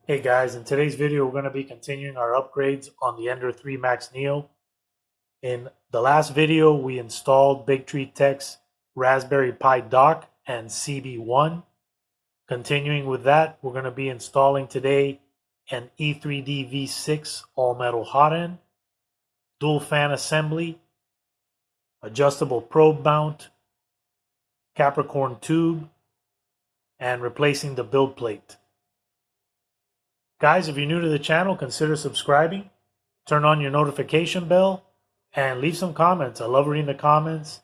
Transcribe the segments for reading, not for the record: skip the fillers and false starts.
Hey guys, in today's video we're going to be continuing our upgrades on the Ender 3 Max Neo. In the last video we installed Big Tree Tech's Raspberry Pi dock and CB1. Continuing with that, we're going to be installing today an E3D V6 all-metal Hotend, dual fan assembly, adjustable probe mount, Capricorn tube, and replacing the build plate. Guys, if you're new to the channel, consider subscribing, turn on your notification bell, and leave some comments. I love reading the comments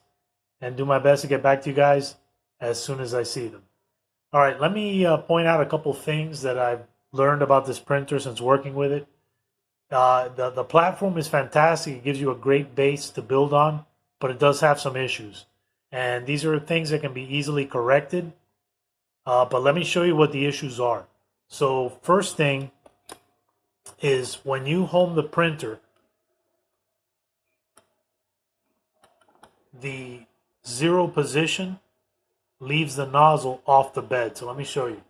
and do my best to get back to you guys as soon as I see them. All right, let me point out a couple things that I've learned about this printer since working with it. The platform is fantastic. It gives you a great base to build on, but it does have some issues. And these are things that can be easily corrected. But let me show you what the issues are. So first thing is when you home the printer, the zero position leaves the nozzle off the bed. So let me show you.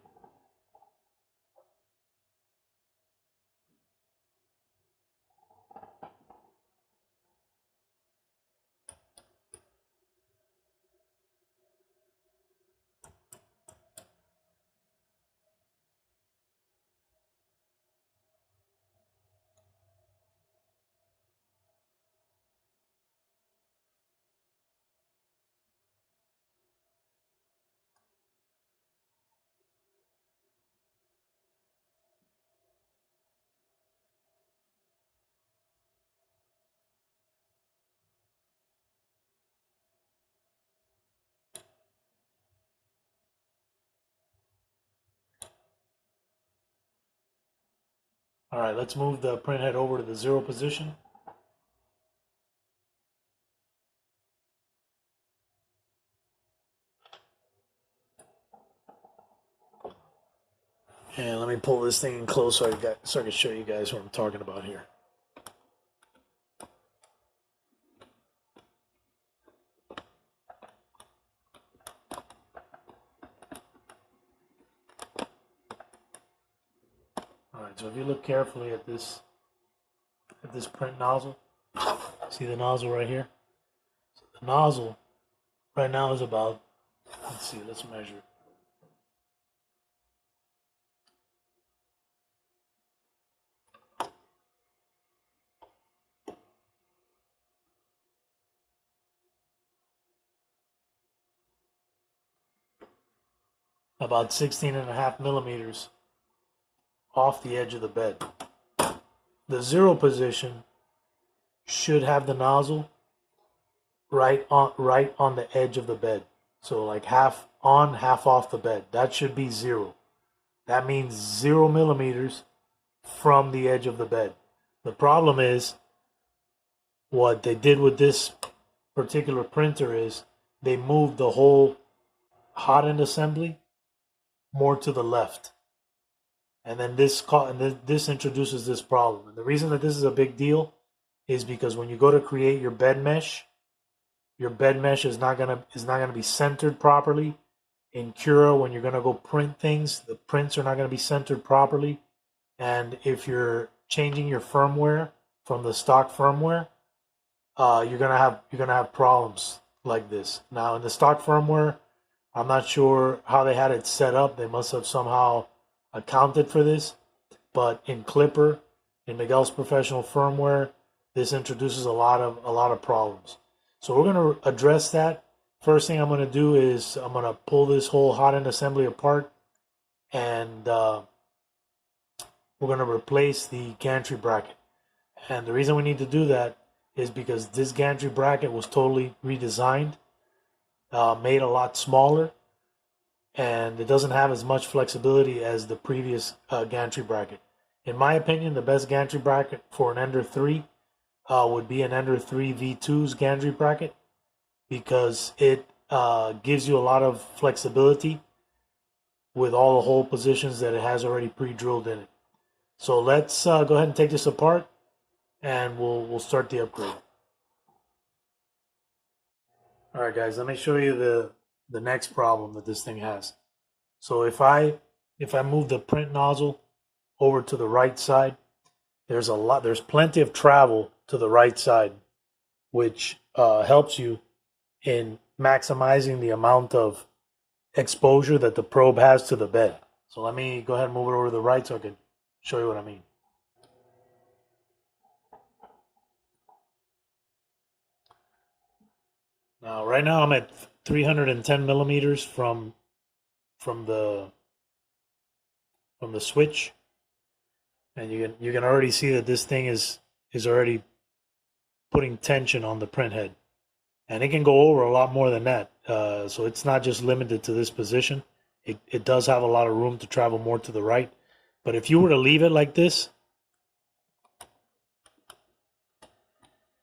All right, let's move the print head over to the zero position. And let me pull this thing in close so I can show you guys what I'm talking about here. All right, so if you look carefully at this print nozzle, see the nozzle right here? So the nozzle right now is about, let's measure. About 16.5 millimeters off the edge of the bed. The zero position should have the nozzle right on the edge of the bed. So like half on, half off the bed. That should be zero. That means 0 millimeters from the edge of the bed. The problem is what they did with this particular printer is they moved the whole Hotend assembly more to the left. And then this introduces this problem. And the reason that this is a big deal is because when you go to create your bed mesh is not gonna be centered properly. In Cura, when you're gonna go print things, the prints are not gonna be centered properly. And if you're changing your firmware from the stock firmware, you're gonna have problems like this. Now in the stock firmware, I'm not sure how they had it set up. They must have somehow accounted for this. But in Clipper, in Miguel's professional firmware, this introduces a lot of problems. So we're going to address that. First thing I'm going to do is I'm going to pull this whole Hotend assembly apart, and we're going to replace the gantry bracket. And the reason we need to do that is because this gantry bracket was totally redesigned, made a lot smaller, and it doesn't have as much flexibility as the previous gantry bracket. In my opinion, the best gantry bracket for an Ender 3 would be an Ender 3 V2's gantry bracket, because it gives you a lot of flexibility with all the hole positions that it has already pre-drilled in it. So let's go ahead and take this apart, and we'll start the upgrade. All right, guys, let me show you the next problem that this thing has. So if I move the print nozzle over to the right side. There's plenty of travel to the right side, which helps you in maximizing the amount of exposure that the probe has to the bed. So let me go ahead and move it over to the right so I can show you what I mean. Now, right now I'm at 310 millimeters from the switch, and you can already see that this thing is already putting tension on the print head, and it can go over a lot more than that. So it's not just limited to this position. It does have a lot of room to travel more to the right. But if you were to leave it like this,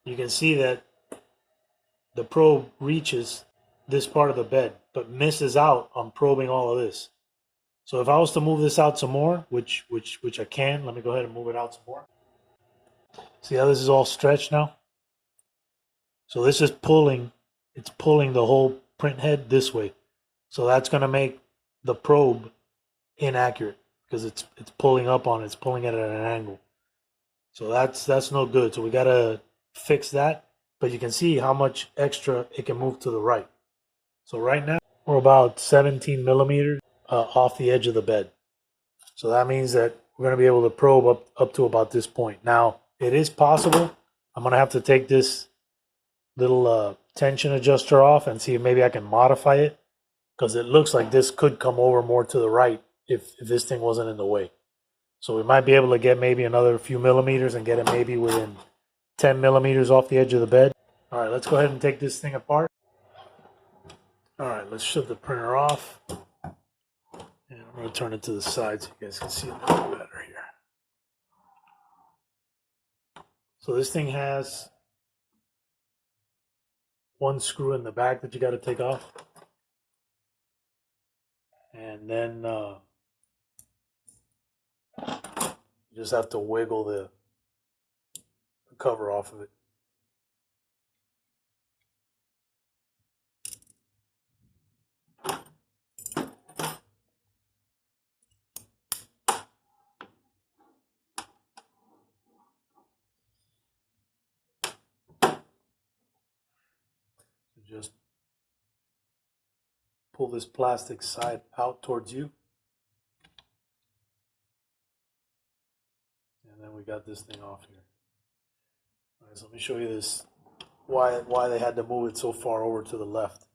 you can see that the probe reaches this part of the bed, but misses out on probing all of this. So if I was to move this out some more, which I can, let me go ahead and move it out some more. See how this is all stretched now? So this is pulling, it's pulling the whole print head this way. So that's going to make the probe inaccurate because it's pulling up on it, it's pulling it at an angle. So that's no good. So we got to fix that. But you can see how much extra it can move to the right. So right now we're about 17 millimeters off the edge of the bed. So that means that we're going to be able to probe up to about this point. Now, it is possible. I'm going to have to take this little tension adjuster off and see if maybe I can modify it, because it looks like this could come over more to the right if this thing wasn't in the way. So we might be able to get maybe another few millimeters and get it maybe within 10 millimeters off the edge of the bed. All right, let's go ahead and take this thing apart. All right, let's shut the printer off. And I'm going to turn it to the side so you guys can see a little better here. So this thing has one screw in the back that you got to take off. And then you just have to wiggle the cover off of it. Just pull this plastic side out towards you. And then we got this thing off here. All right, so let me show you this, why they had to move it so far over to the left.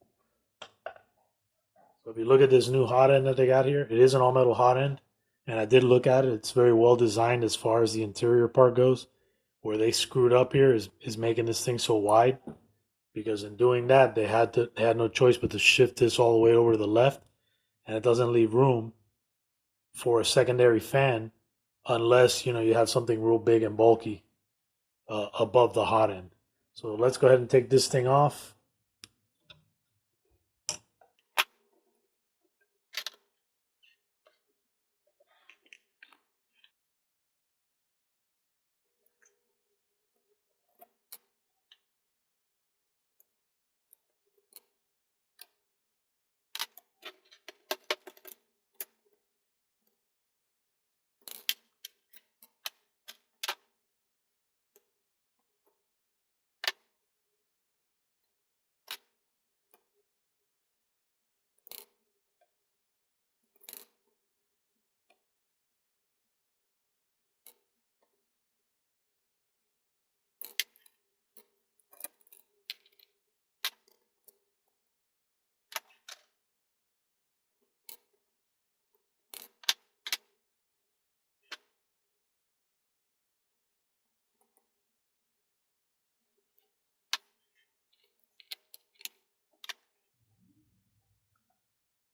So if you look at this new hot end that they got here, it is an all metal hot end. And I did look at it. It's very well designed as far as the interior part goes. Where they screwed up here is making this thing so wide. Because in doing that, they had no choice but to shift this all the way over to the left, and it doesn't leave room for a secondary fan unless you have something real big and bulky above the hot end. So let's go ahead and take this thing off.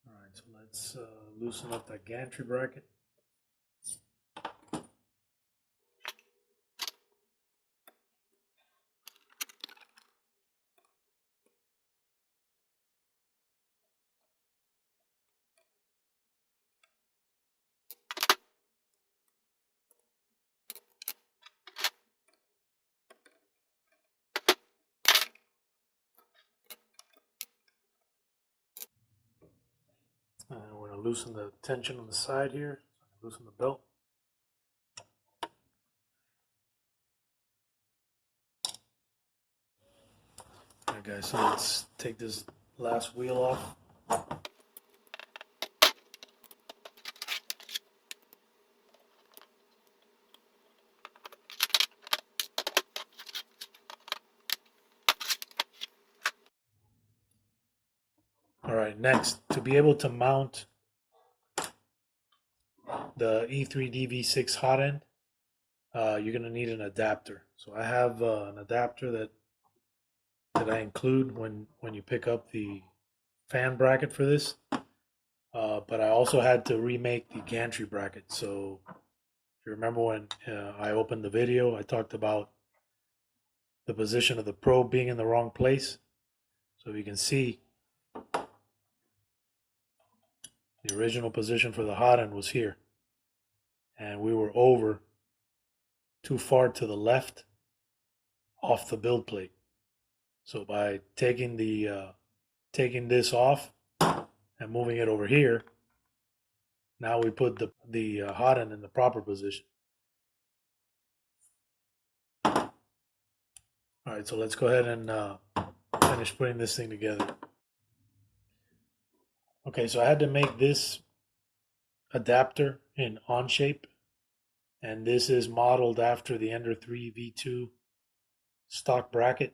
All right, so let's loosen up that gantry bracket. And we're going to loosen the tension on the side here. Loosen the belt. Alright guys, so let's take this last wheel off. Alright, next, to be able to mount the E3D V6 Hotend, you're going to need an adapter. So I have an adapter that I include when you pick up the fan bracket for this. But I also had to remake the gantry bracket. So if you remember when I opened the video, I talked about the position of the probe being in the wrong place. So you can see the original position for the hot end was here. And we were over too far to the left off the build plate. So by taking this off and moving it over here, now we put the hot end in the proper position. All right, so let's go ahead and finish putting this thing together. Okay, so I had to make this adapter in Onshape, and this is modeled after the Ender 3 V2 stock bracket.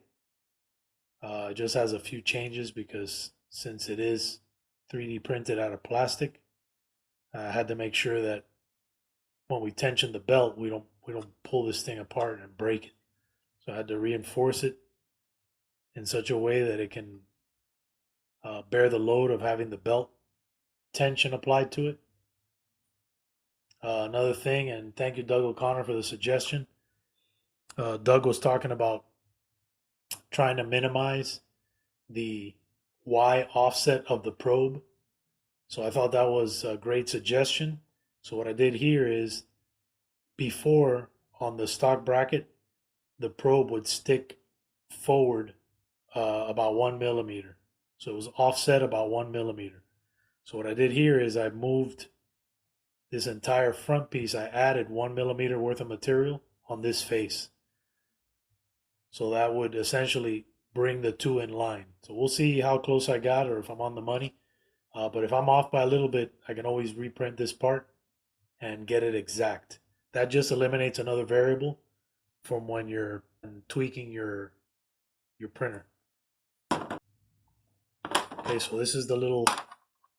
It just has a few changes because since it is 3D printed out of plastic, I had to make sure that when we tension the belt, we don't pull this thing apart and break it. So I had to reinforce it in such a way that it can bear the load of having the belt tension applied to it. Another thing, and thank you Doug O'Connor for the suggestion. Doug was talking about trying to minimize the Y offset of the probe. So I thought that was a great suggestion. So what I did here is, before on the stock bracket, the probe would stick forward about 1 millimeter. So it was offset about 1 millimeter. So what I did here is I moved this entire front piece. I added 1 millimeter worth of material on this face. So that would essentially bring the two in line. So we'll see how close I got or if I'm on the money. But if I'm off by a little bit, I can always reprint this part and get it exact. That just eliminates another variable from when you're tweaking your printer. Okay, so this is the little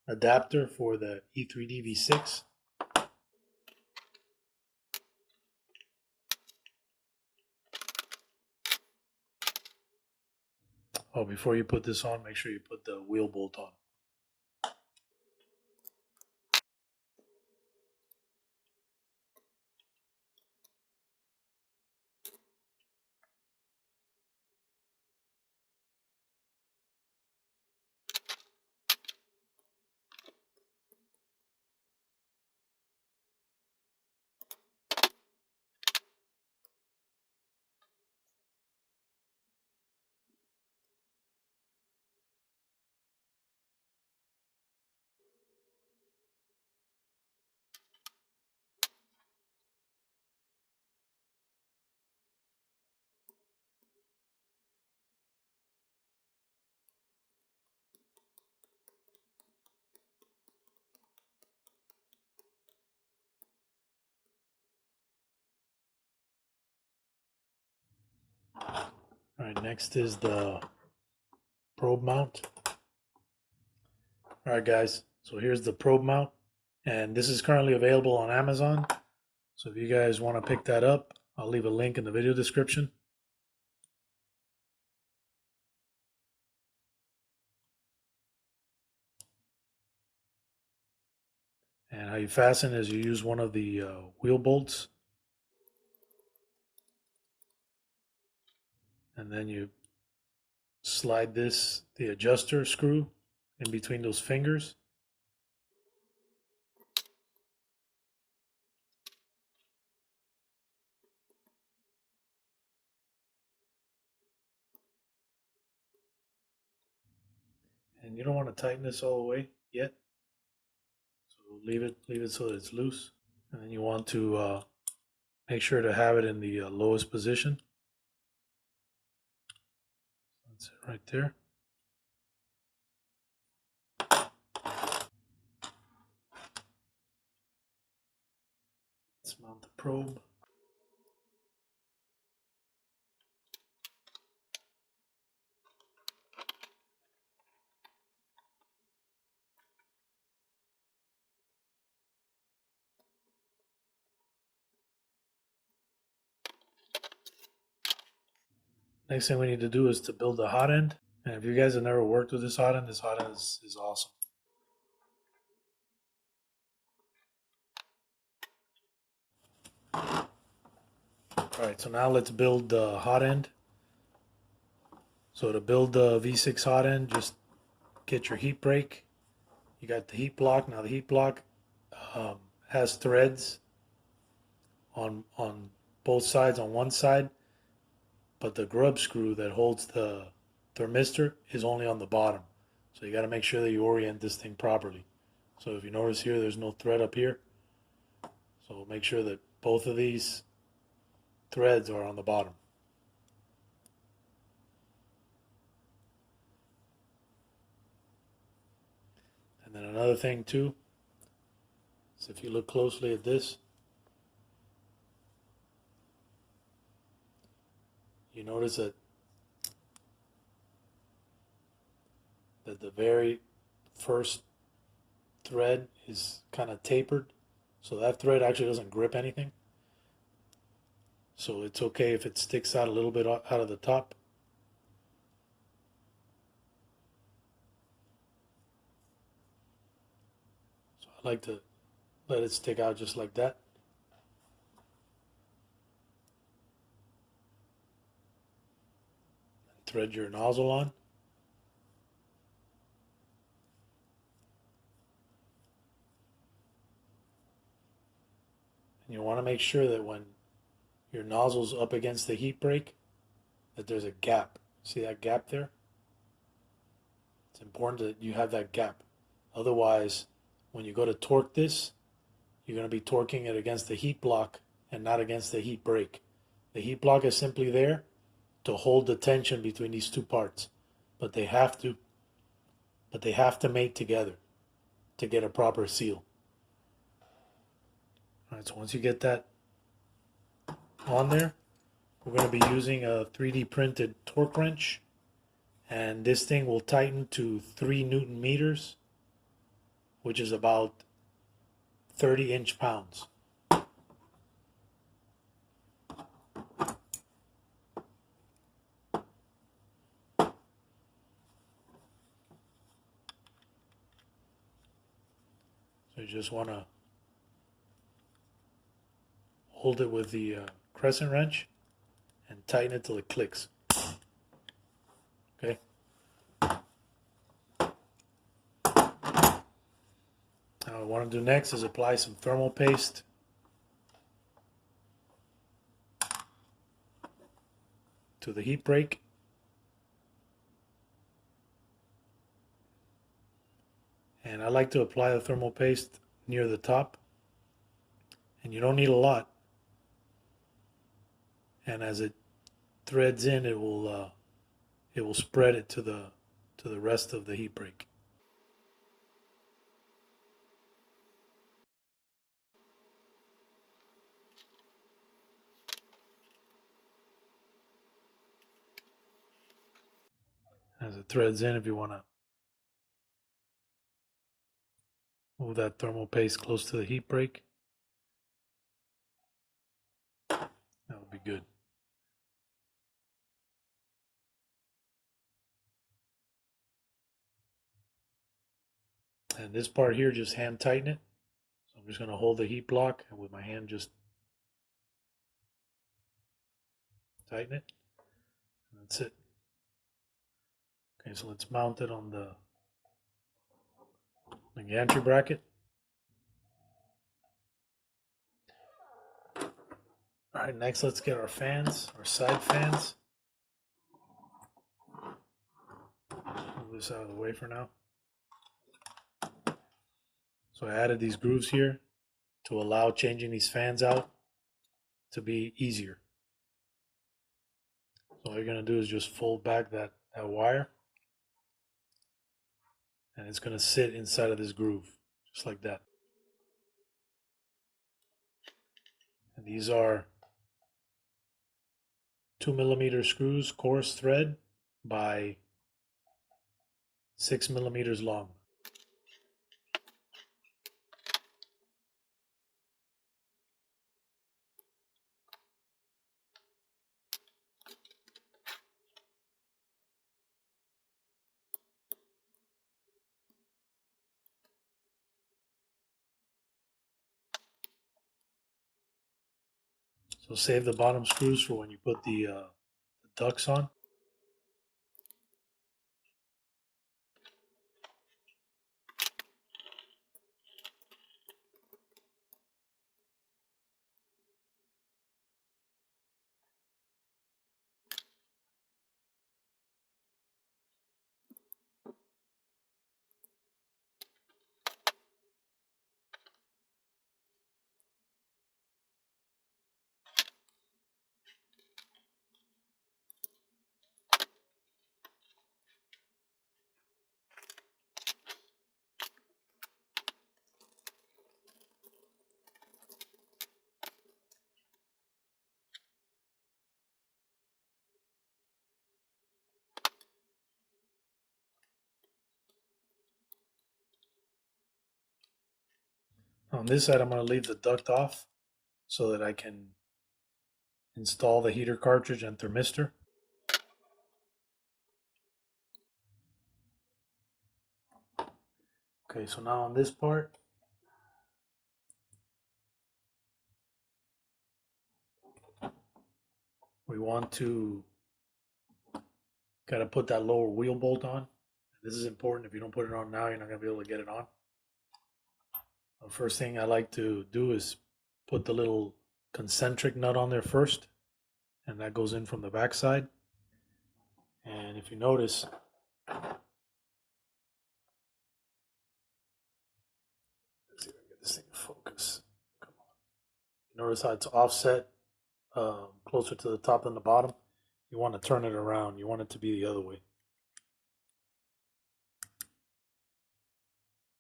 adapter for the E3D V6. Oh, before you put this on, make sure you put the wheel bolt on. All right, next is the probe mount. All right, guys, so here's the probe mount, and this is currently available on Amazon. So if you guys want to pick that up, I'll leave a link in the video description. And how you fasten is you use one of the wheel bolts, and then you slide the adjuster screw in between those fingers. And you don't want to tighten this all the way yet. So leave it so that it's loose. And then you want to make sure to have it in the lowest position. That's it right there. Let's mount the probe. Next thing we need to do is to build a hot end. And if you guys have never worked with this hot end is awesome. Alright, so now let's build the hot end. So to build the V6 hot end, just get your heat break. You got the heat block. Now the heat block has threads on both sides, on one side, but the grub screw that holds the thermistor is only on the bottom. So you got to make sure that you orient this thing properly. So if you notice here, there's no thread up here. So make sure that both of these threads are on the bottom. And then another thing too is if you look closely at this, you notice that the very first thread is kind of tapered, so that thread actually doesn't grip anything. So it's okay if it sticks out a little bit out of the top. So I like to let it stick out just like that. And thread your nozzle on. And you want to make sure that when your nozzle's up against the heat break, that there's a gap. See that gap there? It's important that you have that gap. Otherwise, when you go to torque this, you're going to be torquing it against the heat block and not against the heat break. The heat block is simply there to hold the tension between these two parts, but they have to mate together to get a proper seal. All right, so once you get that on there, we're going to be using a 3D printed torque wrench, and this thing will tighten to 3 Newton meters, which is about 30 inch-pounds. So you just want to hold it with the crescent wrench and tighten it till it clicks. Okay. Now what I want to do next is apply some thermal paste to the heat break. And I like to apply the thermal paste near the top, and you don't need a lot. And as it threads in, it will spread it to the rest of the heat break. As it threads in, if you want to move that thermal paste close to the heat break, that would be good. And this part here, just hand tighten it. So I'm just going to hold the heat block and with my hand just tighten it. And that's it. Okay, so let's mount it on the gantry bracket. All right, next let's get our fans, our side fans. Move this out of the way for now. So I added these grooves here to allow changing these fans out to be easier. So all you're going to do is just fold back that that wire, and it's going to sit inside of this groove, just like that. And these are 2mm screws, coarse thread, by 6mm long. So save the bottom screws for when you put the ducts on. On this side, I'm going to leave the duct off so that I can install the heater cartridge and thermistor. Okay, so now on this part, we want to put that lower wheel bolt on. This is important. If you don't put it on now, you're not going to be able to get it on. The first thing I like to do is put the little concentric nut on there first, and that goes in from the back side. And if you notice, let's see if I can get this thing to focus. Come on. Notice how it's offset closer to the top than the bottom. You want to turn it around. You want it to be the other way.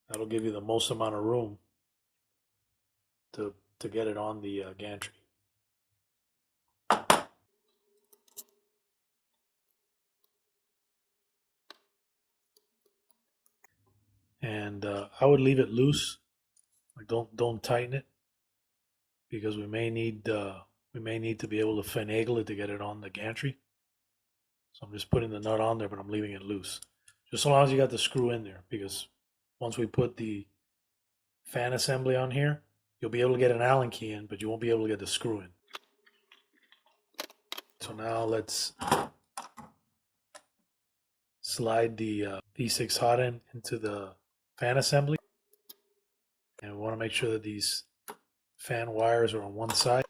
That'll give you the most amount of room to get it on the gantry. And I would leave it loose. Like don't tighten it, because we may need to be able to finagle it to get it on the gantry. So I'm just putting the nut on there, but I'm leaving it loose, just so long as you got the screw in there. Because once we put the fan assembly on here, you'll be able to get an Allen key in, but you won't be able to get the screw in. So now let's slide the V6 Hotend into the fan assembly. And we want to make sure that these fan wires are on one side.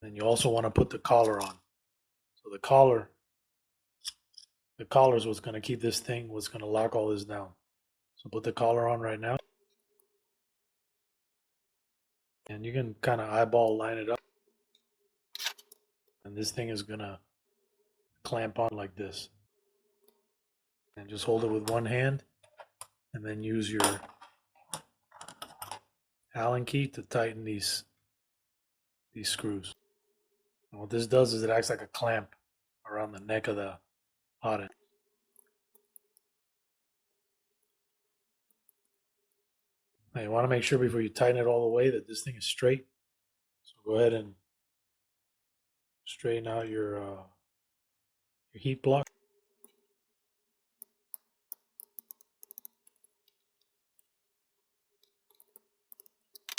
And you also want to put the collar on. So the collar is what's going to keep this thing, what's going to lock all this down. So put the collar on right now. And you can kind of eyeball line it up. And this thing is going to clamp on like this. And just hold it with one hand. And then use your Allen key to tighten these screws. And what this does is it acts like a clamp around the neck of the Hotend. Now you want to make sure before you tighten it all the way that this thing is straight. So go ahead and straighten out your heat block.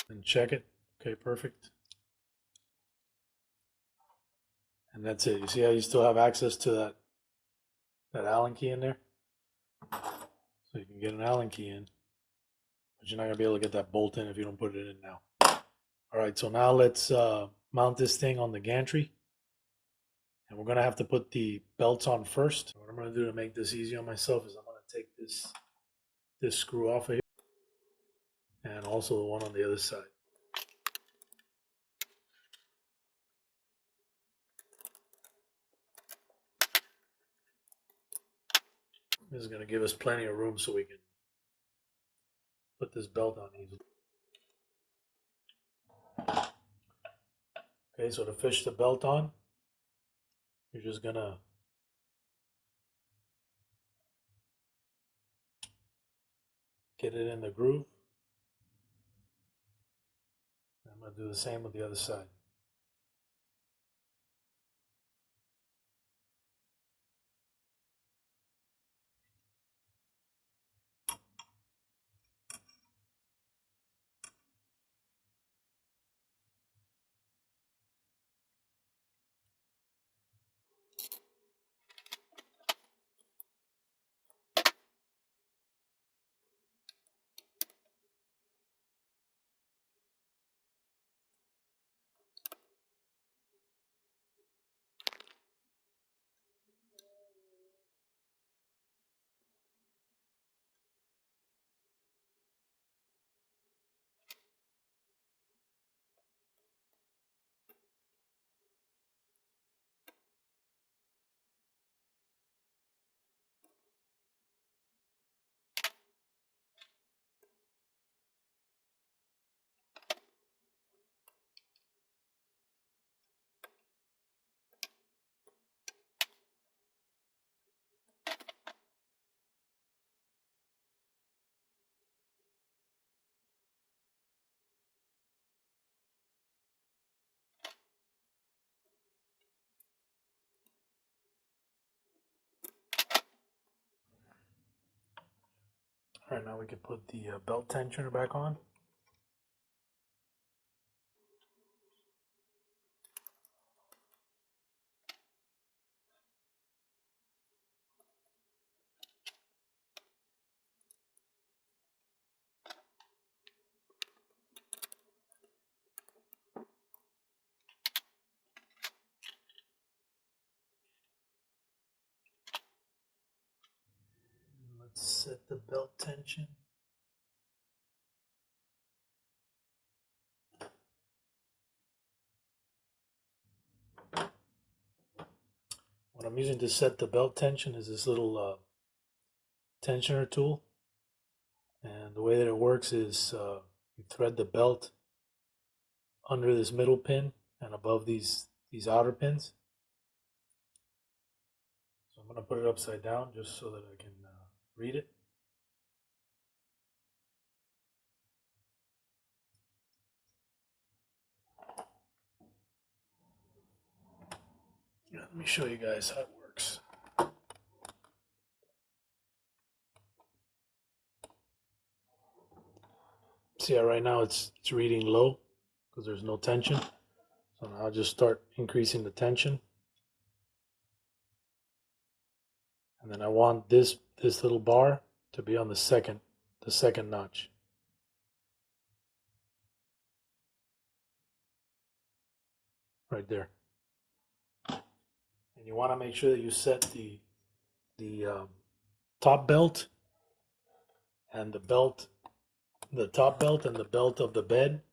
And check it. Okay, perfect. And that's it. You see how you still have access to that Allen key in there? So you can get an Allen key in, but you're not going to be able to get that bolt in if you don't put it in now. All right, so now let's mount this thing on the gantry. And we're going to have to put the belts on first. What I'm going to do to make this easy on myself is I'm going to take this screw off of here, and also the one on the other side. This is going to give us plenty of room so we can put this belt on easily. Okay, so to fish the belt on, you're just going to get it in the groove. I'm going to do the same with the other side. All right, now we can put the belt tensioner back on. Let's set the belt tension. What I'm using to set the belt tension is this little tensioner tool. And the way that it works is you thread the belt under this middle pin and above these outer pins. So I'm going to put it upside down just so that I can read it. Yeah, let me show you guys how it works. See how right now it's reading low because there's no tension. So now I'll just start increasing the tension. And then I want this little bar to be on the second notch. Right there. And you want to make sure that you set the top belt and the top belt and the belt of the bed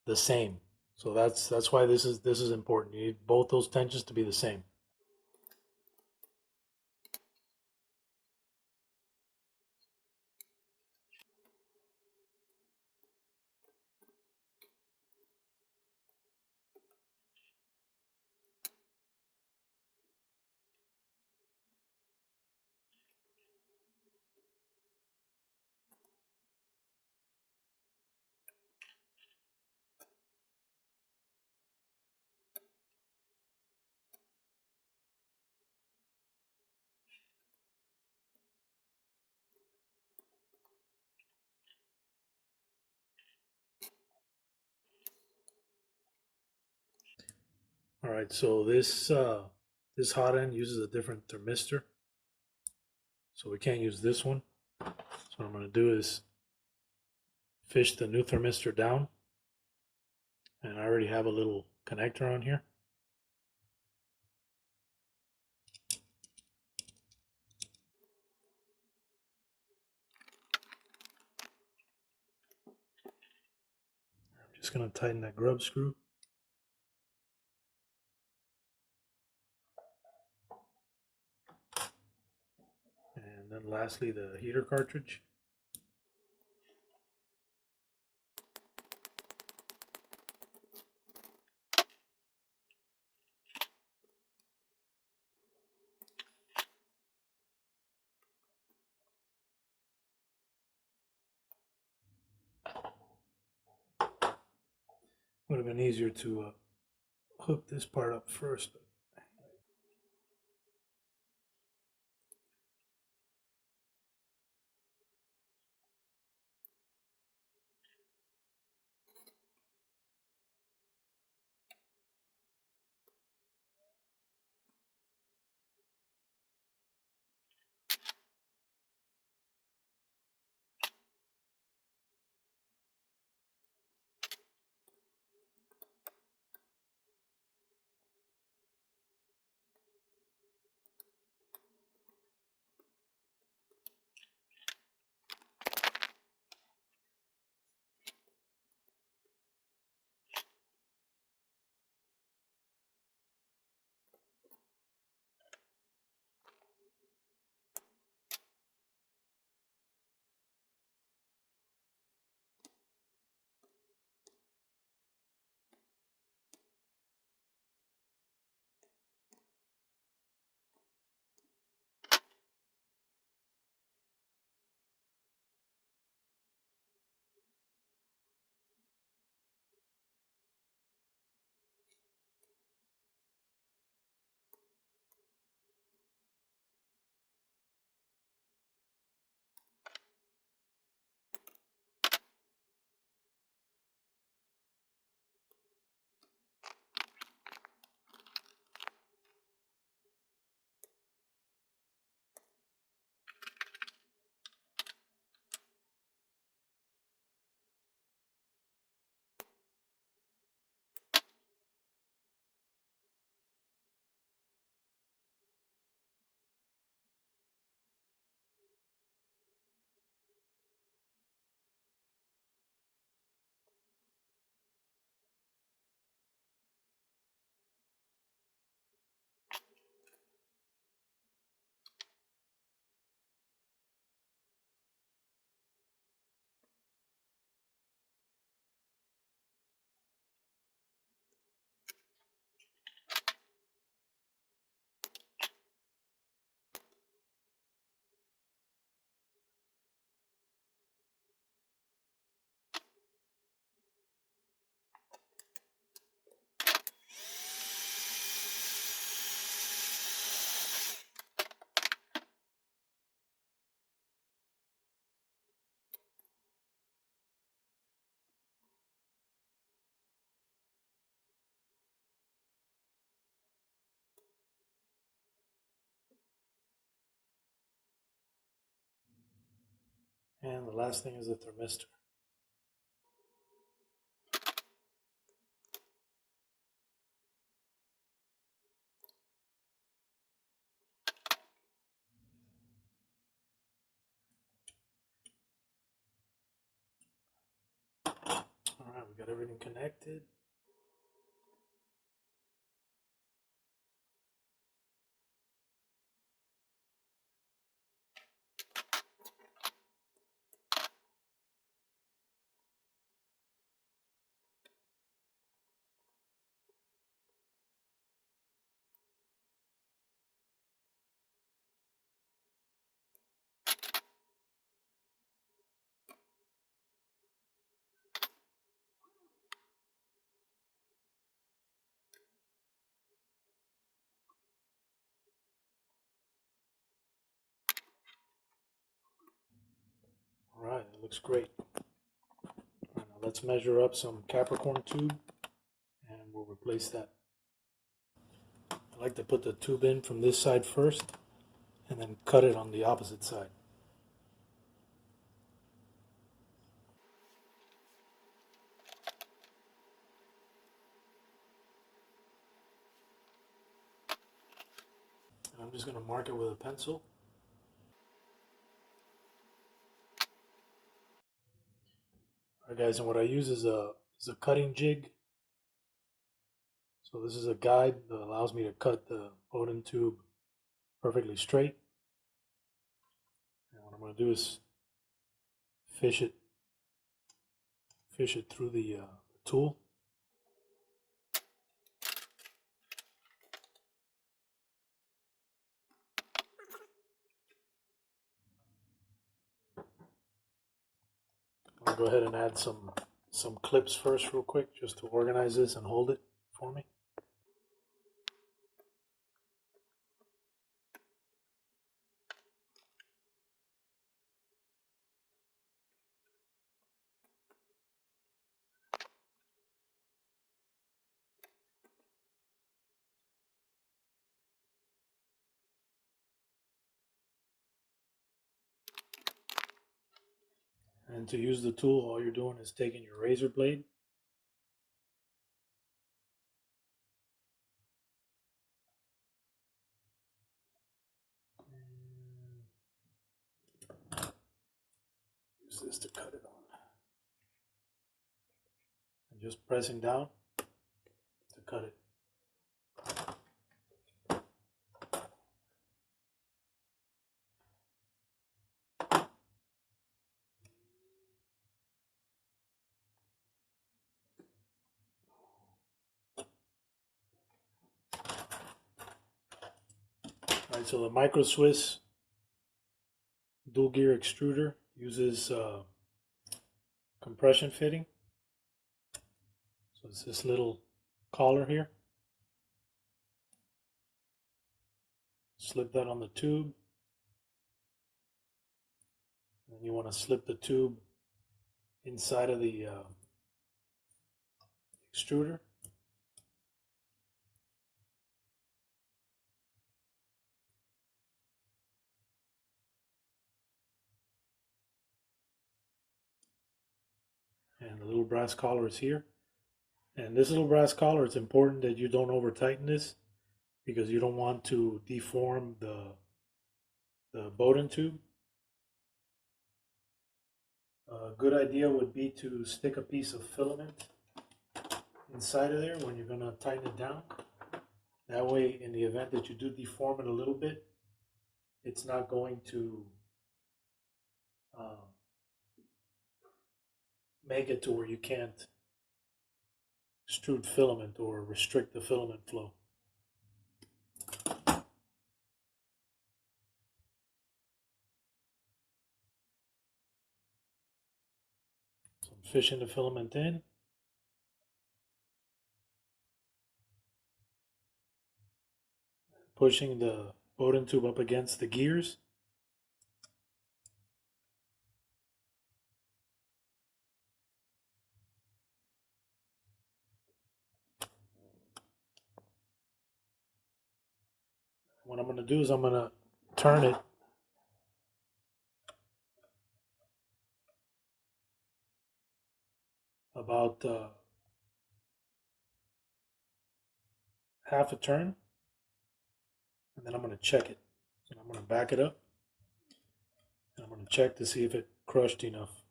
the same. So that's why this is important. You need both those tensions to be the same. All right, so this Hotend uses a different thermistor, so we can't use this one. So what I'm going to do is fish the new thermistor down, and I already have a little connector on here. I'm just going to tighten that grub screw. And then lastly, the heater cartridge. Would have been easier to hook this part up first. And the last thing is the thermistor. All right, we got everything connected. All right, it looks great. All right, now let's measure up some Capricorn tube and we'll replace that. I like to put the tube in from this side first and then cut it on the opposite side. And I'm just going to mark it with a pencil. All right, guys, and what I use is a cutting jig. So this is a guide that allows me to cut the Hotend tube perfectly straight. want to do is fish it through the tool. I'll go ahead and add some clips first real quick just to organize this and hold it for me. And to use the tool, all you're doing is taking your razor blade and use this to cut it on. And just pressing down to cut it. Alright, so the Micro Swiss dual gear extruder uses compression fitting. So it's this little collar here. Slip that on the tube. And you want to slip the tube inside of the extruder. And the little brass collar is here. And this little brass collar, it's important that you don't over tighten this because you don't want to deform the Bowden tube. A good idea would be to stick a piece of filament inside of there when you're going to tighten it down. That way, in the event that you do deform it a little bit, it's not going to make it to where you can't extrude filament or restrict the filament flow. So I'm fishing the filament in. Pushing the Bowden tube up against the gears. What I'm going to do is I'm going to turn it about half a turn, and then I'm going to check it. So I'm going to back it up, and I'm going to check to see if it crushed enough.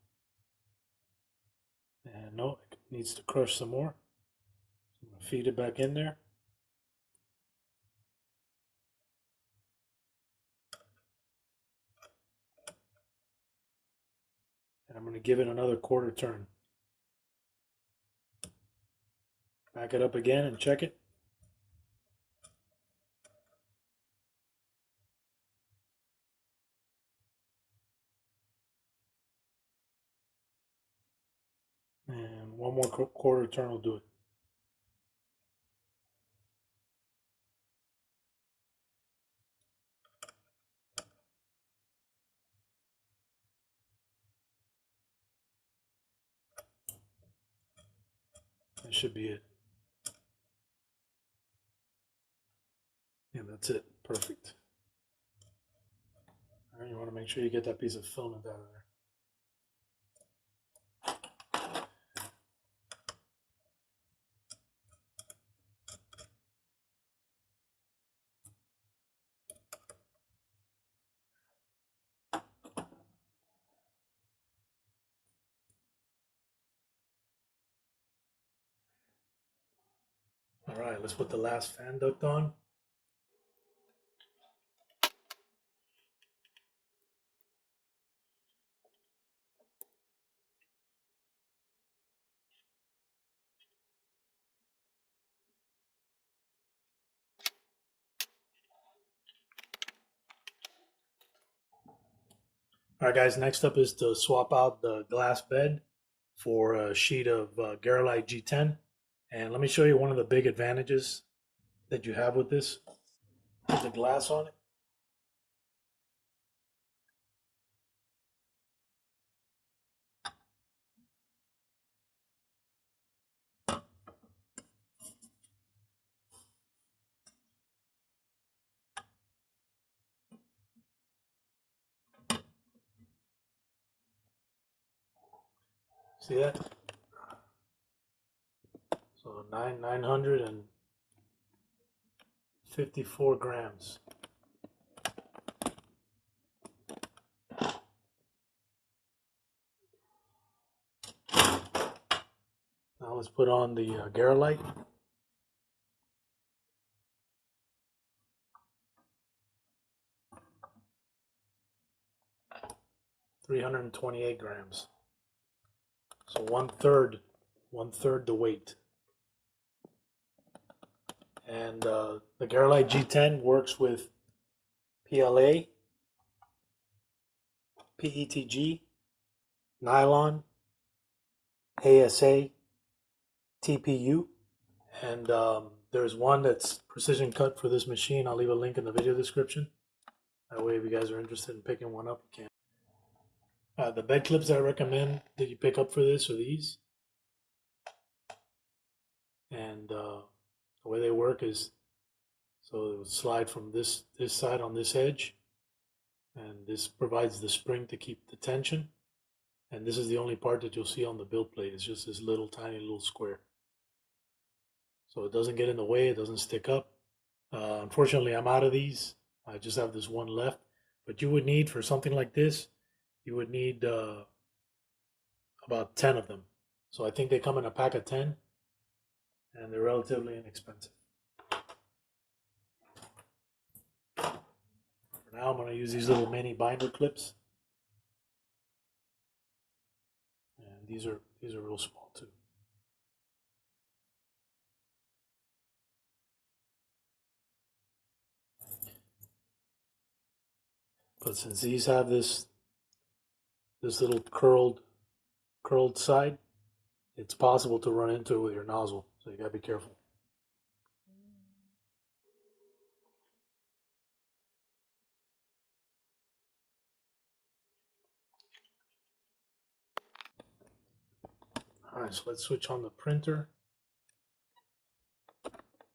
And no, it needs to crush some more. So I'm going to feed it back in there. And I'm going to give it another quarter turn. Back it up again and check it. And one more quarter turn will do it. That should be it. Yeah, that's it. Perfect. All right, you want to make sure you get that piece of filament out of there. All right, let's put the last fan duct on. All right, guys, next up is to swap out the glass bed for a sheet of Garolite G10. And let me show you one of the big advantages that you have with this. Put the glass on it. See that? So 954 grams. Now let's put on the Garolite. $328 grams. So one third the weight. And the Garolite G10 works with PLA, PETG, nylon, ASA, TPU, and there's one that's precision cut for this machine. I'll leave a link in the video description. That way, if you guys are interested in picking one up, you can. The bed clips I recommend that you pick up for this are these. And the way they work is, so it will slide from this side on this edge, and this provides the spring to keep the tension. And this is the only part that you'll see on the build plate. It's just this little tiny little square. So it doesn't get in the way, it doesn't stick up. Unfortunately, I'm out of these. I just have this one left. But you would need, for something like this, you would need about 10 of them. So I think they come in a pack of 10, and they're relatively inexpensive. For now, I'm going to use these little mini binder clips. And these are real small too. But since these have this little curled side, it's possible to run into it with your nozzle, so you gotta be careful. All right, so let's switch on the printer,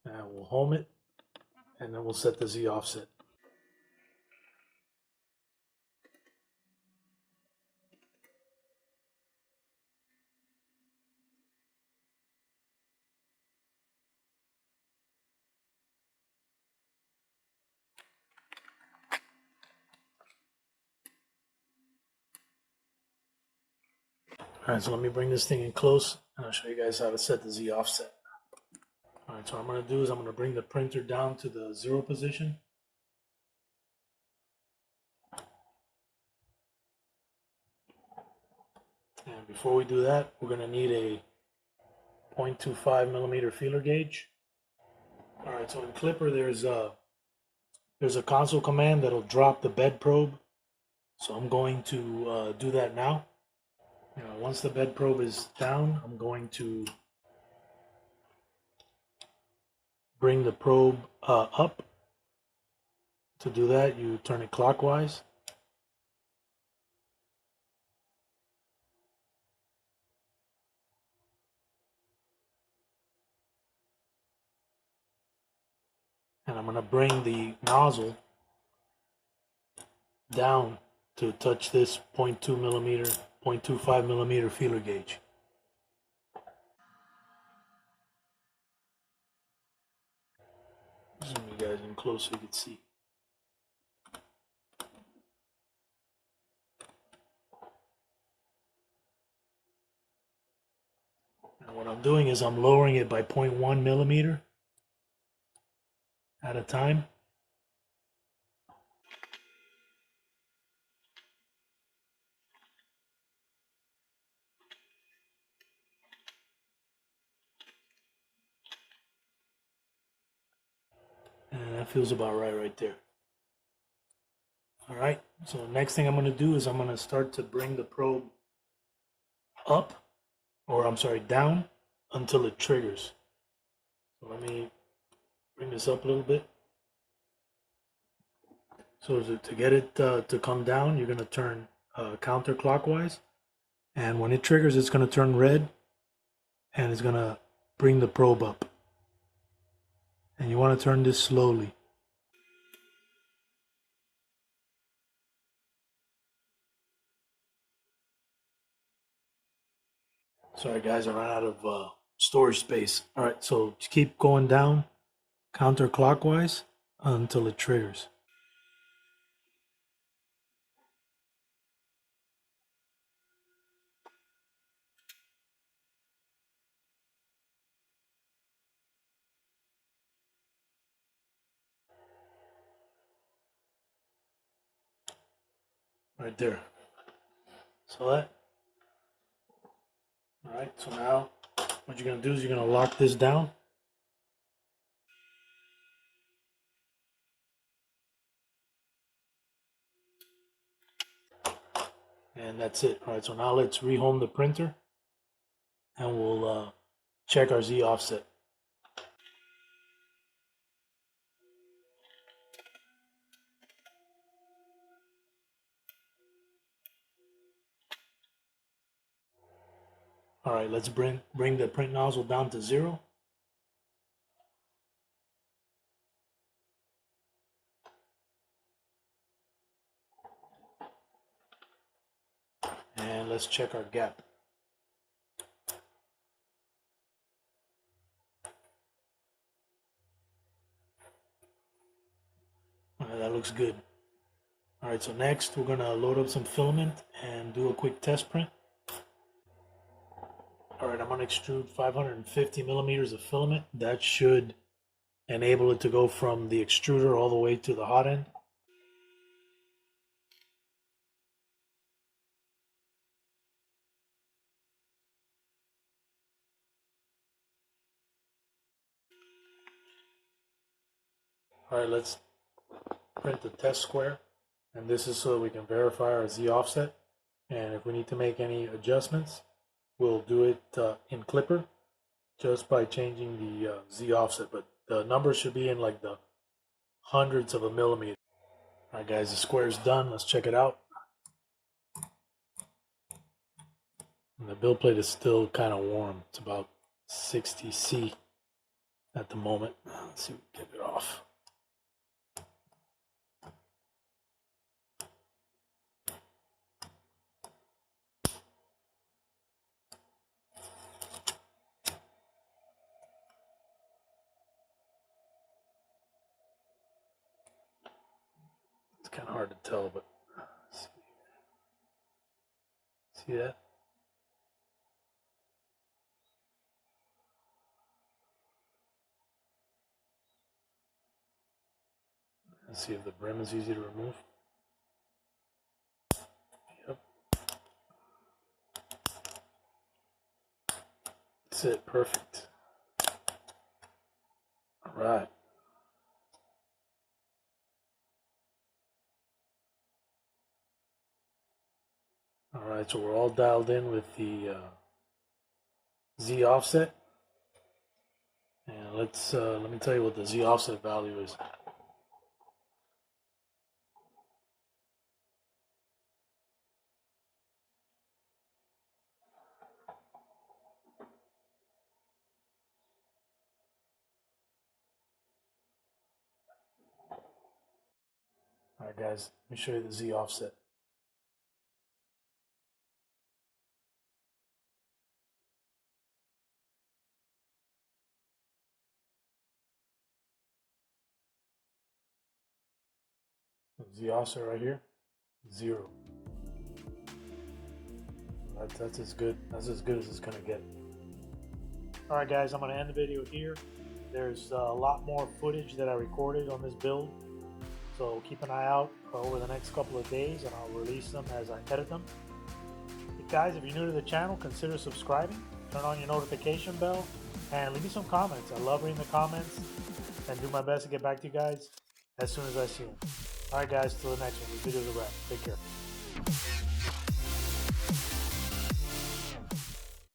and we'll home it, and then we'll set the Z offset. All right, so let me bring this thing in close, and I'll show you guys how to set the Z offset. All right, so what I'm going to do is I'm going to bring the printer down to the 0 position. And before we do that, we're going to need a 0.25 millimeter feeler gauge. All right, so in Clipper, there's a console command that'll drop the bed probe. So I'm going to do that now. Once the bed probe is down, I'm going to bring the probe up. To do that, you turn it clockwise. And I'm going to bring the nozzle down to touch this 0.2 millimeter, 0.25 millimeter feeler gauge. Zoom you guys in close so you can see. And what I'm doing is I'm lowering it by 0.1 millimeter at a time. And that feels about right there. All right, so the next thing I'm going to do is I'm going to start to bring the probe up, or I'm sorry, down until it triggers. So let me bring this up a little bit. So to get it to come down, you're going to turn counterclockwise, and when it triggers, it's going to turn red, and it's going to bring the probe up. And you want to turn this slowly. Sorry guys, I ran out of storage space. All right, so just keep going down counterclockwise until it triggers. Right there. So that. All right, so now what you're gonna do is you're gonna lock this down. And that's it. All right, so now let's rehome the printer and we'll check our Z offset. All right, let's bring the print nozzle down to 0. And let's check our gap. All right, that looks good. All right, so next we're gonna load up some filament and do a quick test print. All right, I'm gonna extrude 550 millimeters of filament. That should enable it to go from the extruder all the way to the hot end. All right, let's print the test square. And this is so we can verify our Z offset. And if we need to make any adjustments, we'll do it in Clipper just by changing the Z offset. But the numbers should be in like the hundreds of a millimeter. All right, guys, the square is done. Let's check it out. And the build plate is still kind of warm. It's about 60 C at the moment. Let's see if we can get it off. It's kind of hard to tell, but see that? Let's see if the brim is easy to remove. Yep. That's it, perfect. All right. All right, so we're all dialed in with the Z offset. And let me tell you what the Z offset value is. All right, guys, let me show you the Z offset. Z offset right here, 0. That's as good. That's as good as it's gonna get. All right, guys, I'm gonna end the video here. There's a lot more footage that I recorded on this build, so keep an eye out over the next couple of days, and I'll release them as I edit them. Guys, if you're new to the channel, consider subscribing, turn on your notification bell, and leave me some comments. I love reading the comments and do my best to get back to you guys as soon as I see them. Alright guys, till the next one. This video's a wrap. Take care.